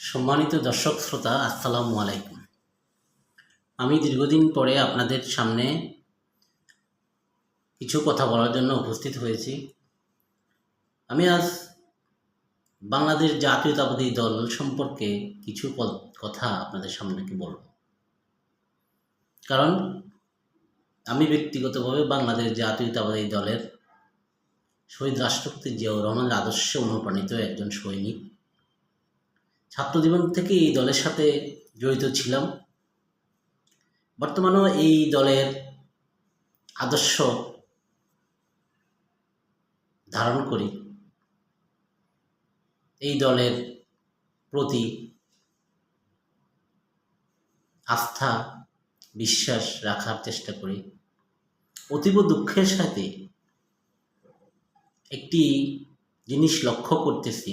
সম্মানিত দর্শক শ্রোতা, আসসালামু আলাইকুম। আমি দীর্ঘদিন পরে আপনাদের সামনে কিছু কথা বলার জন্য উপস্থিত হয়েছি। আমি আজ বাংলাদেশ জাতীয়তাবাদী দল সম্পর্কে কিছু কথা আপনাদের সামনে বলব। কারণ আমি ব্যক্তিগতভাবে বাংলাদেশ জাতীয়তাবাদী দলের শহীদ রাষ্ট্রপতি জিয়াউর রহমানের আদর্শে অনুপ্রাণিত একজন সৈনিক। ছাত্রজীবন থেকে এই দলের সাথে জড়িত ছিলাম। বর্তমানেও এই দলের আদর্শ ধারণ করি। এই দলের প্রতি আস্থা বিশ্বাস রাখার চেষ্টা করি। অতীব দুঃখের সাথে একটি জিনিস লক্ষ্য করতেছি,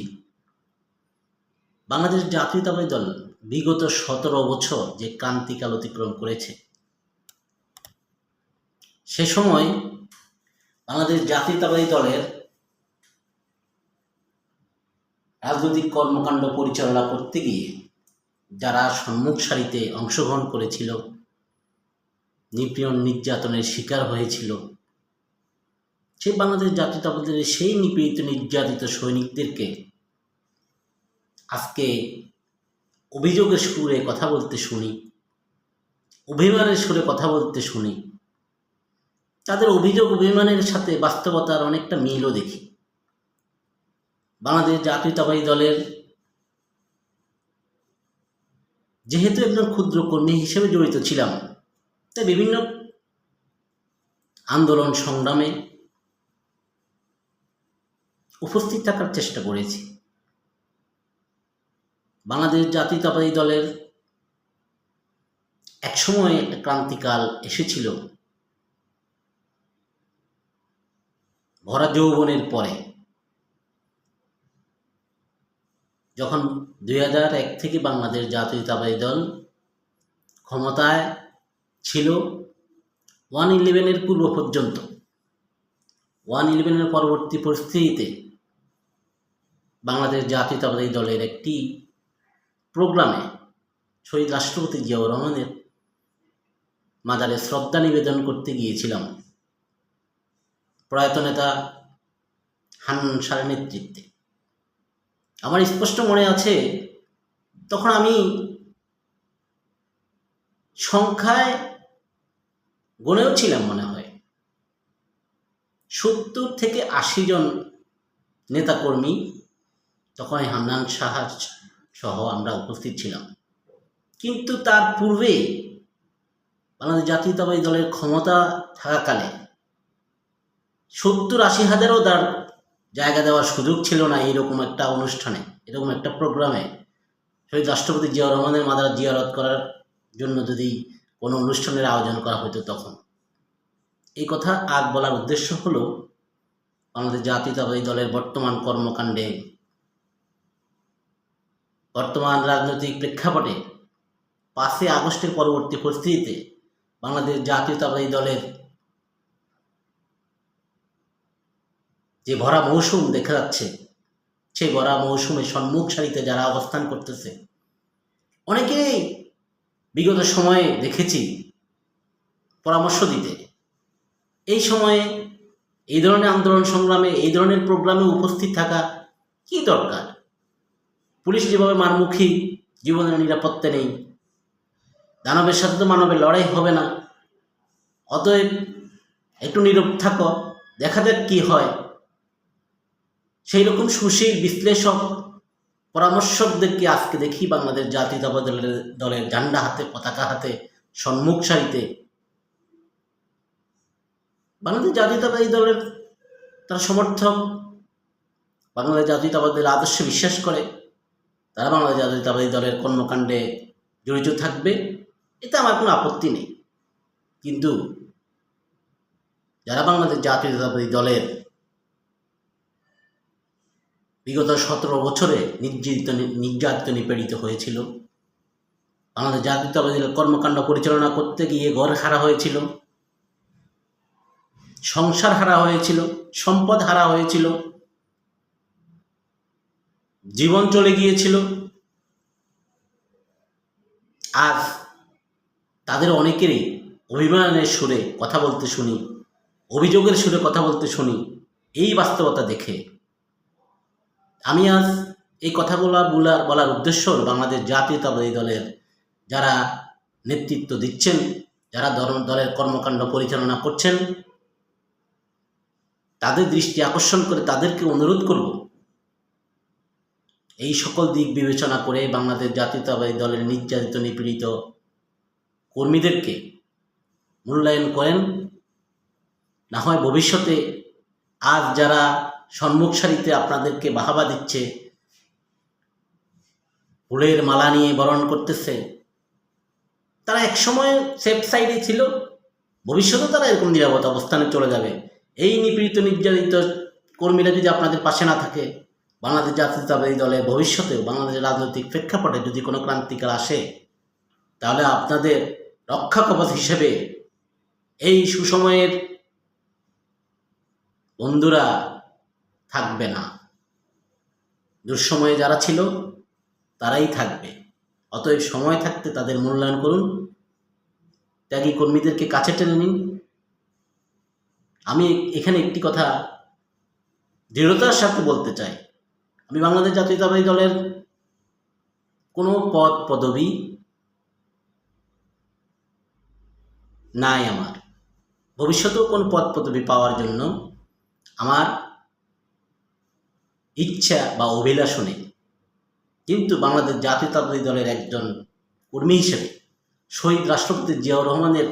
বাংলাদেশ জাতীয়তাবাদী দল বিগত 17 বছর যে ক্রান্তিকাল অতিক্রম করেছে, সে সময় বাংলাদেশ জাতীয়তাবাদী দলের রাজনৈতিক কর্মকাণ্ড পরিচালনা করতে গিয়ে যারা সম্মুখ সারিতে অংশগ্রহণ করেছিল, নিপীড়ন নির্যাতনের শিকার হয়েছিল, সেই বাংলাদেশ জাতীয়তাবাদী দলের সেই নিপীড়িত নির্যাতিত সৈনিকদেরকে আজকে অভিযোগের সুরে কথা বলতে শুনি, অভিমানের সুরে কথা বলতে শুনি। তাদের অভিযোগ অভিমানের সাথে বাস্তবতার অনেকটা মিলও দেখি। বাংলাদেশ জাতীয়তাবাদী দলের যেহেতু একজন ক্ষুদ্র কর্মী হিসেবে জড়িত ছিলাম, তাই বিভিন্ন আন্দোলন সংগ্রামে উপস্থিত থাকার চেষ্টা করেছি। বাংলাদেশ জাতীয়তাবাদী দলের একসময় একটা ক্রান্তিকাল এসেছিল, ভরা যৌবনের পরে, যখন 2001 থেকে বাংলাদেশ জাতীয়তাবাদী দল ক্ষমতায় ছিল। 1/11 পূর্ব পর্যন্ত, 1/11 পরবর্তী পরিস্থিতিতে বাংলাদেশ জাতীয়তাবাদী দলের একটি প্রোগ্রামে শহীদ রাষ্ট্রপতি জিয়াউর রহমানের মাজারে শ্রদ্ধা নিবেদন করতে গিয়েছিলাম প্রয়াত নেতা হান্নান শাহর নেতৃত্বে। আমার স্পষ্ট মনে আছে, তখন আমি সংখ্যায় গুনেও ছিলাম, মনে হয় 70 থেকে 80 জন নেতাকর্মী তখন হান্নান শাহ সহ আমরা উপস্থিত ছিলাম। কিন্তু তার পূর্বে বাংলাদেশ জাতীয়তাবাদী দলের ক্ষমতা থাকাকালে 70-80 হাজারও তার জায়গা দেওয়ার সুযোগ ছিল না। এইরকম একটা অনুষ্ঠানে, এরকম একটা প্রোগ্রামে শহীদ রাষ্ট্রপতি জিয়াউর রহমানের মাজার জিয়ারত করার জন্য যদি কোনো অনুষ্ঠানের আয়োজন করা হতো, তখন এই কথা আজ বলার উদ্দেশ্য হলো, বাংলাদেশ জাতীয়তাবাদী দলের বর্তমান কর্মকাণ্ডে, বর্তমান রাজনৈতিক প্রেক্ষাপটে 5 আগস্টের পরবর্তী পরিস্থিতিতে বাংলাদেশ জাতীয়তাবাদী দলের যে ভরা মৌসুম দেখা যাচ্ছে, সেই ভরা মৌসুমে সম্মুখ সারিতে যারা অবস্থান করতেছে, অনেকেই বিগত সময়ে দেখেছি পরামর্শ দিতে। এই সময়ে এই ধরনের আন্দোলন সংগ্রামে, এই ধরনের প্রোগ্রামে উপস্থিত থাকা কি দরকার? পুলিশ যেভাবে মারমুখী, জীবনের নিরাপত্তা নেই, দানবের সাথে তো মানবের লড়াই হবে না, অতএব একটু নীরব থাকো, দেখা যাক কি হয়। সেই রকম সুশীল বিশ্লেষক, পরামর্শকদেরকে আজকে দেখি বাংলাদেশ জাতীয়তাবাদী দলের ঝান্ডা হাতে, পতাকা হাতে, সম্মুখ সারিতে। বাংলাদেশ জাতীয়তাবাদী দলের তারা সমর্থক, বাংলাদেশ জাতীয়তাবাদী দলের আদর্শে বিশ্বাস করে, তারা বাংলাদেশ জাতীয়তাবাদী দলের কর্মকাণ্ডে জড়িত থাকবে, এতে আমার কোনো আপত্তি নেই। কিন্তু যারা বাংলাদেশ জাতীয়তাবাদী দলের বিগত 17 বছরে নির্যাতিত নিপীড়িত হয়েছিল, বাংলাদেশ জাতীয়তাবাদী দলের কর্মকাণ্ড পরিচালনা করতে গিয়ে ঘর হারা হয়েছিল, সংসার হারা হয়েছিল, সম্পদ হারা হয়েছিল, জীবন চলে গিয়েছিল, আজ তাদের অনেকেরই অভিমানের সুরে কথা বলতে শুনি, অভিযোগের সুরে কথা বলতে শুনি। এই বাস্তবতা দেখে আমি আজ এই কথা বলার উদ্দেশ্য বাংলাদেশ জাতীয়তাবাদী দলের যারা নেতৃত্ব দিচ্ছেন, যারা দলের কর্মকাণ্ড পরিচালনা করছেন, তাদের দৃষ্টি আকর্ষণ করে তাদেরকে অনুরোধ করব, এই সকল দিক বিবেচনা করে বাংলাদেশ জাতীয়তাবাদী দলের নির্যাতিত নিপীড়িত কর্মীদেরকে মূল্যায়ন করেন। না হয় ভবিষ্যতে আজ যারা সম্মুখ সারিতে আপনাদেরকে বাহাবা দিচ্ছে, ফুলের মালা নিয়ে বরণ করতেছে, তারা একসময় সেফ সাইডে ছিল, ভবিষ্যতে তারা এরকম নিরাপদ অবস্থানে চলে যাবে। এই নিপীড়িত নির্যাতিত কর্মীরা যদি আপনাদের পাশে না থাকে, বাংলাদেশ জাতীয়তাবাদী দলের ভবিষ্যতেও বাংলাদেশের রাজনৈতিক প্রেক্ষাপটে যদি কোনো ক্রান্তিকাল আসে, তাহলে আপনাদের রক্ষা কবচ হিসেবে এই সুসময়ের বন্ধুরা থাকবে না। দুঃসময়ে যারা ছিল তারাই থাকবে। অতএব সময় থাকতে তাদের মূল্যায়ন করুন, ত্যাগী কর্মীদেরকে কাছে টেনে নিন। আমি এখানে একটি কথা দৃঢ়তার সাথে বলতে চাই, আমি বাংলাদেশ জাতীয়তাবাদী দলের কোনো পদ পদবি নাই, আমার ভবিষ্যতেও কোনো পদ পদবি পাওয়ার জন্য আমার ইচ্ছা বা অভিলাষও নেই। কিন্তু বাংলাদেশ জাতীয়তাবাদী দলের একজন কর্মী হিসেবে শহীদ রাষ্ট্রপতি জিয়াউর রহমানের